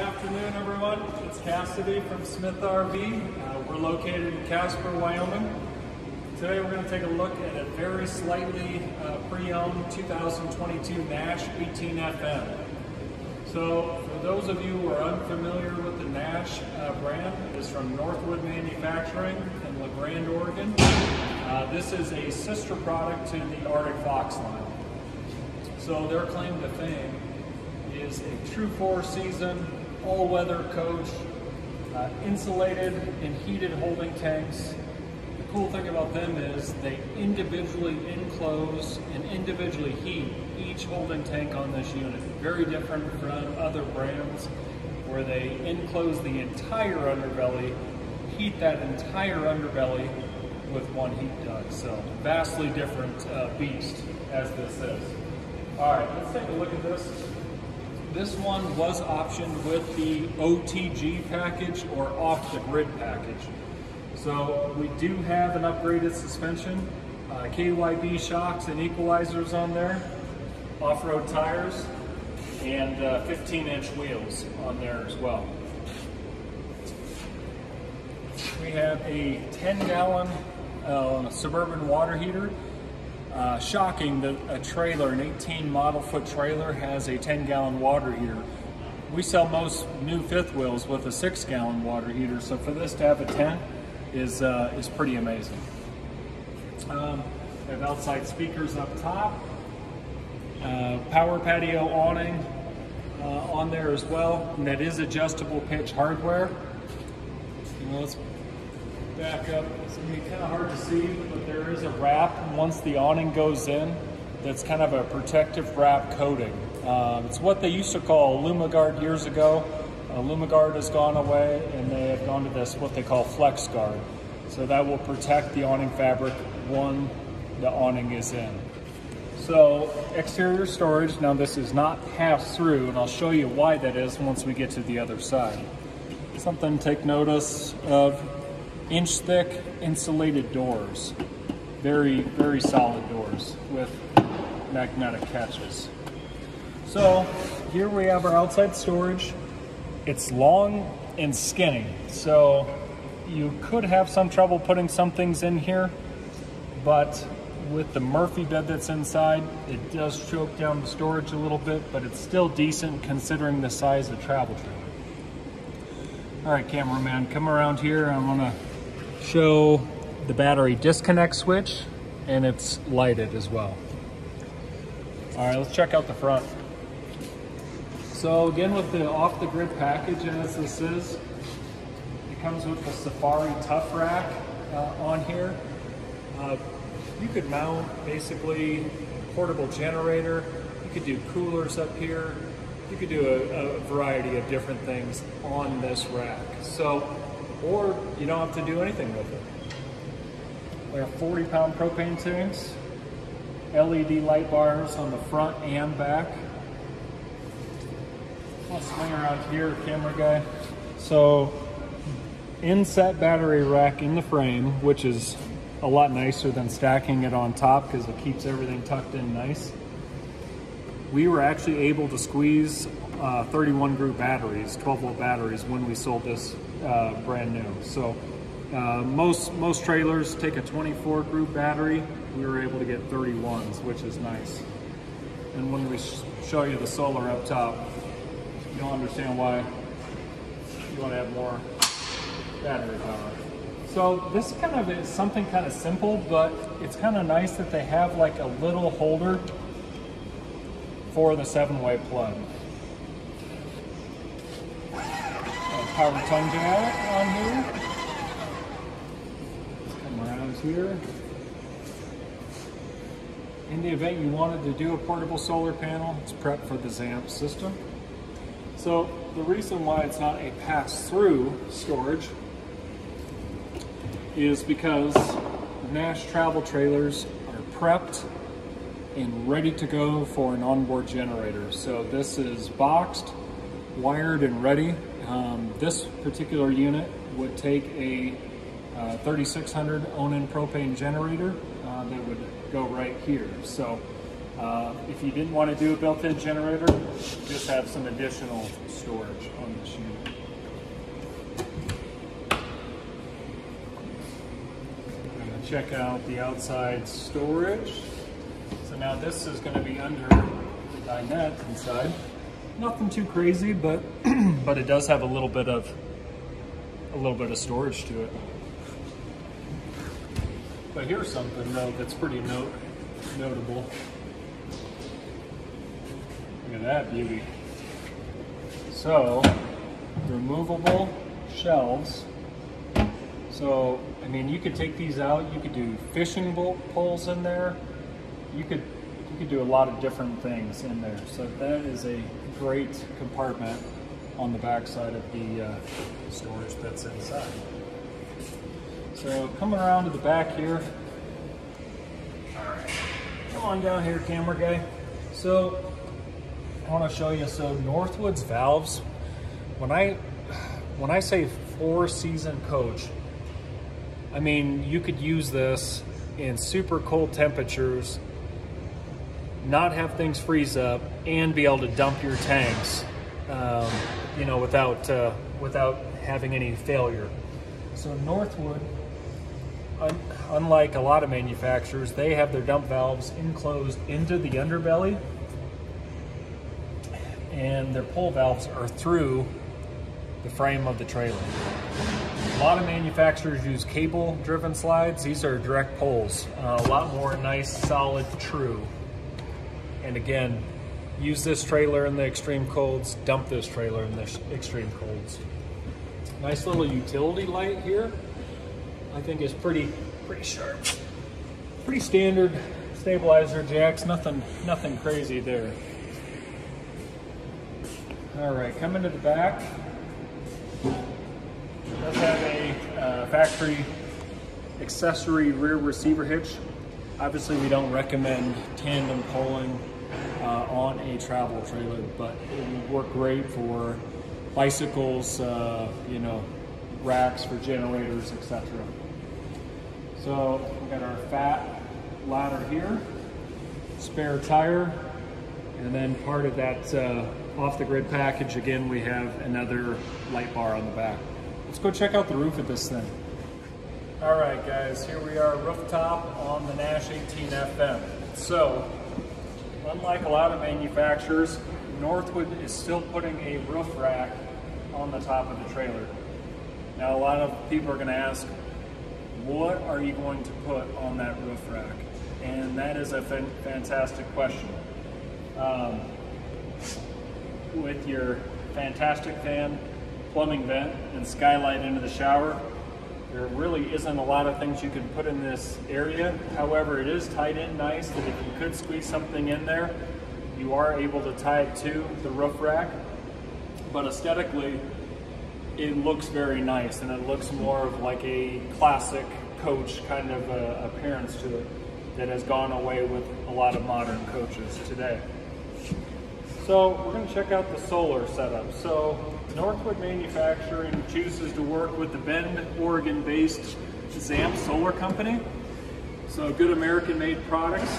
afternoon, everyone. It's Cassidy from Smith RV. We're located in Casper, Wyoming. Today we're going to take a look at a very slightly pre-owned 2022 Nash 18FM. So for those of you who are unfamiliar with the Nash brand, it's from Northwood Manufacturing in La Grande, Oregon. This is a sister product to the Arctic Fox line. So their claim to fame is a true four-season, all-weather coach, insulated and heated holding tanks. The cool thing about them is they individually enclose and individually heat each holding tank on this unit. Very different from other brands where they enclose the entire underbelly, heat that entire underbelly with one heat duct. So vastly different beast as this is. All right, let's take a look at this. This one was optioned with the OTG package or off the grid package. So we do have an upgraded suspension, KYB shocks and equalizers on there, off-road tires, and 15-inch wheels on there as well. We have a 10-gallon Suburban water heater. Shocking that a trailer, an 18 model foot trailer, has a 10-gallon water heater. We sell most new fifth wheels with a 6-gallon water heater, so for this to have a 10 is pretty amazing. We have outside speakers up top, power patio awning on there as well, and that is adjustable pitch hardware. Let's back up. It's going to be kind of hard to see, but there is a wrap once the awning goes in that's kind of a protective wrap coating. It's what they used to call LumiGuard years ago. LumiGuard has gone away and they have gone to this, what they call FlexGuard. So that will protect the awning fabric when the awning is in. So exterior storage, now this is not pass-through, and I'll show you why that is once we get to the other side. Something to take notice of: inch-thick insulated doors. Very, very solid doors with magnetic catches. So here we have our outside storage. It's long and skinny, so you could have some trouble putting some things in here, but with the Murphy bed that's inside, it does choke down the storage a little bit, but it's still decent considering the size of the travel trailer. All right, cameraman, come around here. I'm gonna show the battery disconnect switch, and it's lighted as well. All right, let's check out the front. So again, with the off the grid package as this is, it comes with the Safari Tough Rack on here. You could mount basically a portable generator. You could do coolers up here. You could do a variety of different things on this rack. So, or you don't have to do anything with it. We have 40-pound propane tanks, LED light bars on the front and back. I'll swing around here, camera guy. So, inset battery rack in the frame, which is a lot nicer than stacking it on top because it keeps everything tucked in nice. We were actually able to squeeze 31 group batteries, 12-volt batteries, when we sold this brand new. So most trailers take a 24 group battery. We were able to get 31s, which is nice. And when we show you the solar up top, you'll understand why you want to have more battery power. So this kind of is something kind of simple, but it's kind of nice that they have like a little holder for the 7-way plug. Power tongue jack on here. Come around here. In the event you wanted to do a portable solar panel, it's prepped for the ZAMP system. So the reason why it's not a pass-through storage is because Nash travel trailers are prepped and ready to go for an onboard generator. So this is boxed, wired, and ready. This particular unit would take a 3600 Awning propane generator that would go right here. So If you didn't want to do a built-in generator, just have some additional storage on this unit. I'm going to check out the outside storage. So now this is going to be under the dinette inside. Nothing too crazy, but but it does have a little bit of storage to it. But here's something though that's pretty notable. Look at that beauty. So, removable shelves. So, I mean, you could take these out. You could do fishing poles in there. You could do a lot of different things in there. So that is a great compartment on the back side of the storage that's inside. So coming around to the back here. All right, come on down here, camera guy. So I want to show you. So Northwood's valves. When I say 4-season coach, I mean you could use this in super cold temperatures, not have things freeze up, and be able to dump your tanks, you know, without having any failure. So Northwood, unlike a lot of manufacturers, they have their dump valves enclosed into the underbelly, and their pull valves are through the frame of the trailer. A lot of manufacturers use cable-driven slides. These are direct pulls, a lot more nice, solid, true. And again, use this trailer in the extreme colds, dump this trailer in the extreme colds. Nice little utility light here. I think is pretty sharp. Pretty standard stabilizer jacks, nothing crazy there. All right, coming to the back. It does have a factory accessory rear receiver hitch. Obviously, we don't recommend tandem pulling on a travel trailer, but it would work great for bicycles, you know, racks for generators, etc. So we got our fat ladder here, spare tire, and then part of that off-the-grid package, again, we have another light bar on the back. Let's go check out the roof of this thing. All right, guys, here we are, rooftop on the Nash 18 FM. So, unlike a lot of manufacturers, Northwood is still putting a roof rack on the top of the trailer. Now, a lot of people are going to ask, what are you going to put on that roof rack? And that is a fantastic question. With your fantastic fan, plumbing vent, and skylight into the shower, there really isn't a lot of things you can put in this area. However, it is tied in nice that if you could squeeze something in there, you are able to tie it to the roof rack. But aesthetically, it looks very nice, and it looks more of like a classic coach kind of appearance to it that has gone away with a lot of modern coaches today. So we're going to check out the solar setup. So Northwood Manufacturing chooses to work with the Bend, Oregon-based ZAMP Solar Company. So good American-made products.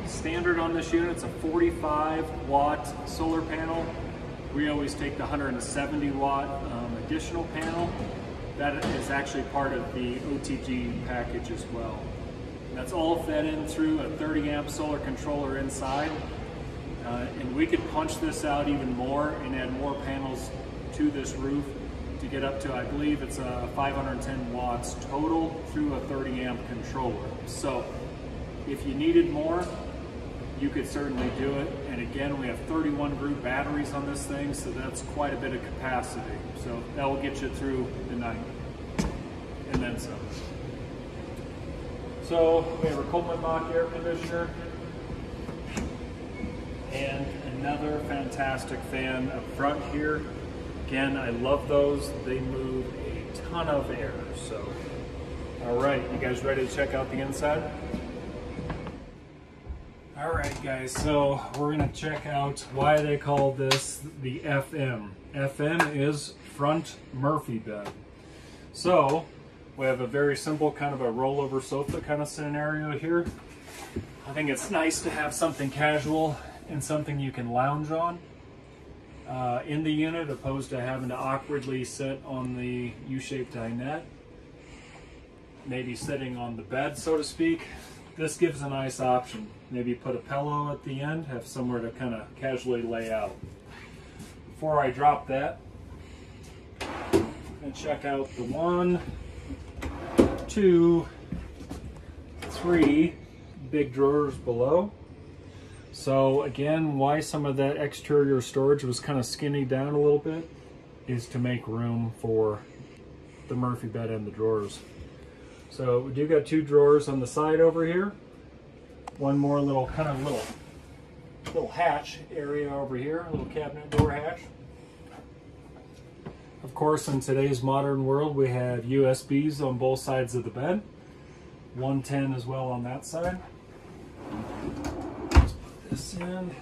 Standard on this unit, it's a 45-watt solar panel. We always take the 170-watt additional panel. That is actually part of the OTG package as well. And that's all fed in through a 30-amp solar controller inside. And we could punch this out even more and add more panels to this roof to get up to, I believe it's 510 watts total through a 30-amp controller. So if you needed more, you could certainly do it. And again, we have 31 group batteries on this thing, so that's quite a bit of capacity. So that will get you through the night and then some. So we have a Coleman Mach air conditioner and another fantastic fan up front here. Again, I love those. They move a ton of air. So, all right, you guys ready to check out the inside? All right, guys, so we're gonna check out why they call this the FM. FM is front Murphy bed. So we have a very simple kind of a rollover sofa kind of scenario here. I think it's nice to have something casual and something you can lounge on in the unit, opposed to having to awkwardly sit on the U-shaped dinette, maybe sitting on the bed, so to speak. This gives a nice option. Maybe put a pillow at the end, have somewhere to kind of casually lay out. Before I drop that, I'm going to check out the 1, 2, 3 big drawers below. So again, why some of that exterior storage was kind of skinny down a little bit is to make room for the Murphy bed and the drawers. So we do got 2 drawers on the side over here. One more little kind of little hatch area over here, a little cabinet door hatch. Of course, in today's modern world, we have USBs on both sides of the bed. 110 as well on that side. Let's put this in.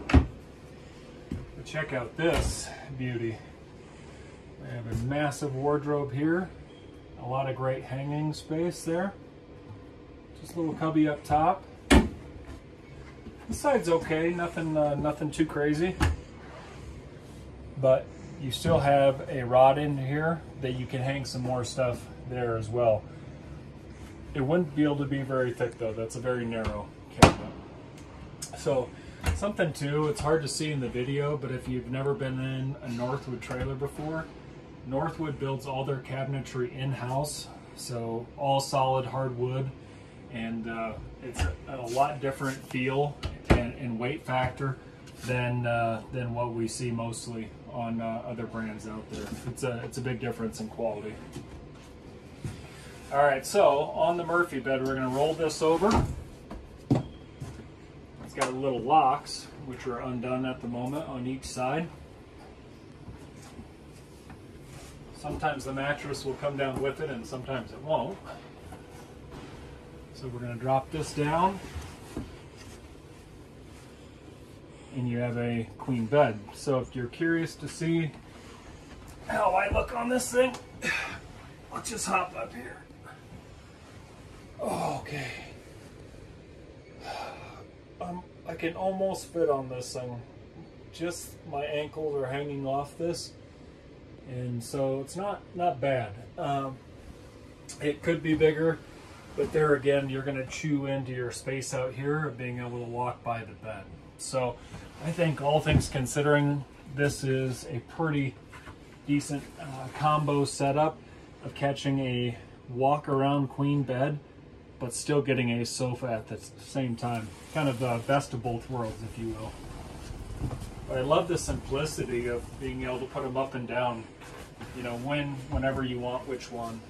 But check out this beauty. We have a massive wardrobe here. A lot of great hanging space there. Just a little cubby up top. This side's okay, nothing too crazy. But you still have a rod in here that you can hang some more stuff there as well. It wouldn't be able to be very thick though, that's a very narrow cabinet. So something too, it's hard to see in the video, but if you've never been in a Northwood trailer before, Northwood builds all their cabinetry in-house, so all solid hardwood, and it's a lot different feel and weight factor than what we see mostly on other brands out there. It's a big difference in quality. All right, so on the Murphy bed, we're going to roll this over. It's got little locks, which are undone at the moment on each side. Sometimes the mattress will come down with it and sometimes it won't. So we're going to drop this down. And you have a queen bed. So if you're curious to see how I look on this thing, let's just hop up here. Oh, okay. I can almost fit on this thing. Just my ankles are hanging off this. And so it's not bad. It could be bigger, but there again, you're going to chew into your space out here of being able to walk by the bed. So I think all things considering, this is a pretty decent combo setup of catching a walk around queen bed, but still getting a sofa at the same time. Kind of the best of both worlds, if you will. But I love the simplicity of being able to put them up and down, you know, whenever you want which one.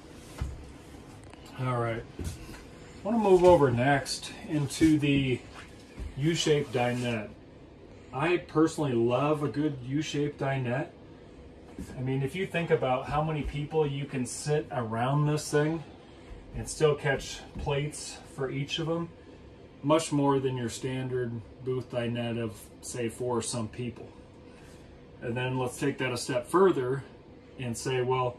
All right, I want to move over next into the U-shaped dinette. I personally love a good U-shaped dinette. I mean, if you think about how many people you can sit around this thing and still catch plates for each of them, much more than your standard booth dinette of, say, 4 some people. And then let's take that a step further and say, well,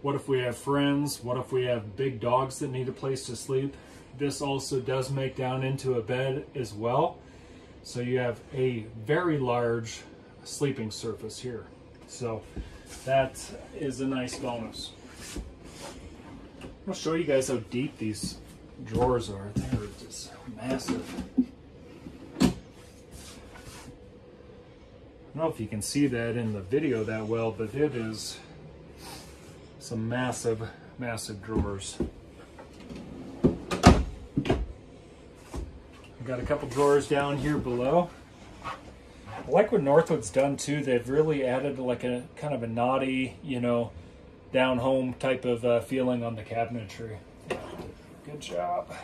what if we have friends? What if we have big dogs that need a place to sleep? This also does make down into a bed as well. So you have a very large sleeping surface here. So that is a nice bonus. I'll show you guys how deep these drawers are. They're just massive. I don't know if you can see that in the video that well, but it is some massive, massive drawers. I've got a couple drawers down here below. I like what Northwood's done too. They've really added like a kind of a naughty, you know, down home type of feeling on the cabinetry. Good job.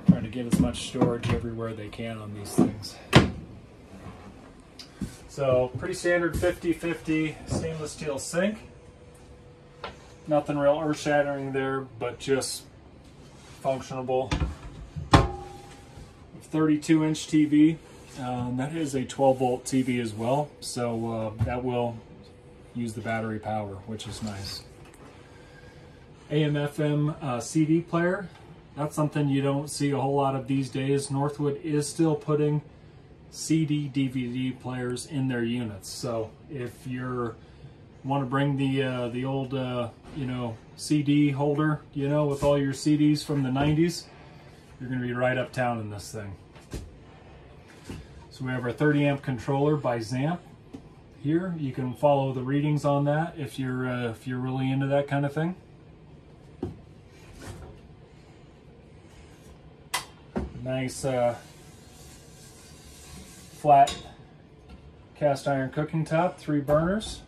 Trying to get as much storage everywhere they can on these things. So pretty standard 50/50 stainless steel sink. Nothing real earth-shattering there, but just functional. 32-inch TV. That is a 12-volt TV as well, so that will use the battery power, which is nice. AM/FM CD player. That's something you don't see a whole lot of these days. Northwood is still putting CD DVD players in their units. So if you're want to bring the old you know, CD holder, you know, with all your CDs from the 90s, you're going to be right uptown in this thing. So we have our 30 amp controller by Zamp here. You can follow the readings on that if you're really into that kind of thing. Nice flat cast iron cooking top, 3 burners.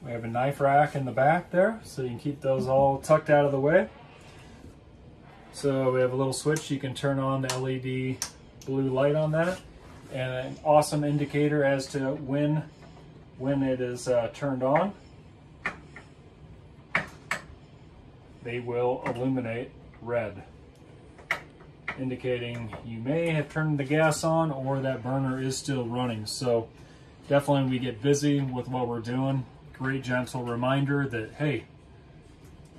We have a knife rack in the back there, so you can keep those all tucked out of the way. So we have a little switch, you can turn on the LED blue light on that, and an awesome indicator as to when it is turned on. They will illuminate red, indicating you may have turned the gas on or that burner is still running. So definitely we get busy with what we're doing. Great gentle reminder that, hey,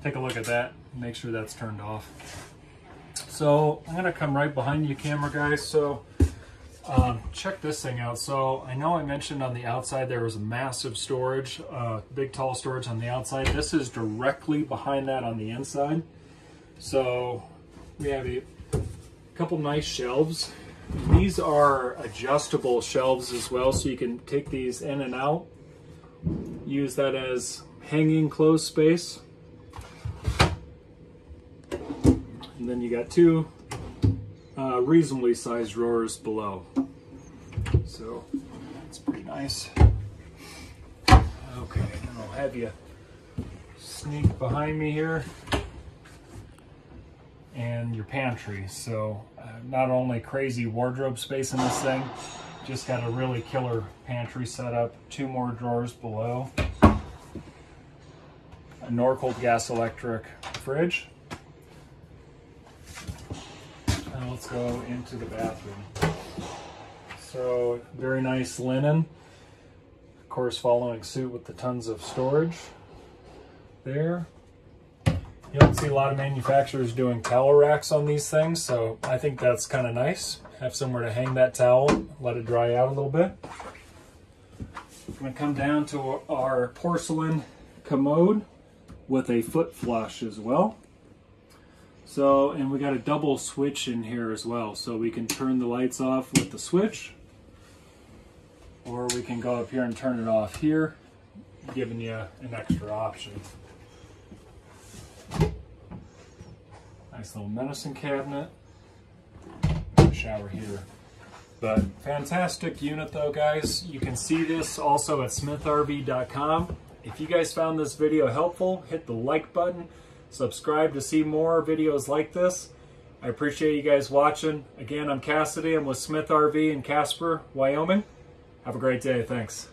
take a look at that, make sure that's turned off. So I'm gonna come right behind you, camera guys. So check this thing out. So I know I mentioned on the outside there was a massive storage, big tall storage on the outside. This is directly behind that on the inside. So we have a couple nice shelves. These are adjustable shelves as well, so you can take these in and out. Use that as hanging clothes space. And then you got 2 reasonably sized drawers below. So it's pretty nice. Okay, and I'll have you sneak behind me here. And your pantry. So not only crazy wardrobe space in this thing, just got a really killer pantry setup. 2 more drawers below. A Norcold gas electric fridge. And let's go into the bathroom. So very nice linen. Of course, following suit with the tons of storage there. You don't see a lot of manufacturers doing towel racks on these things, so I think that's kind of nice. Have somewhere to hang that towel, let it dry out a little bit. I'm going to come down to our porcelain commode with a foot flush as well. So, and we got a double switch in here as well, so we can turn the lights off with the switch, or we can go up here and turn it off here, giving you an extra option. Nice little medicine cabinet, shower here. But fantastic unit though, guys. You can see this also at smithrv.com. If you guys found this video helpful, hit the like button, subscribe to see more videos like this. I appreciate you guys watching. Again, I'm Cassidy. I'm with Smith RV in Casper, Wyoming. Have a great day. Thanks.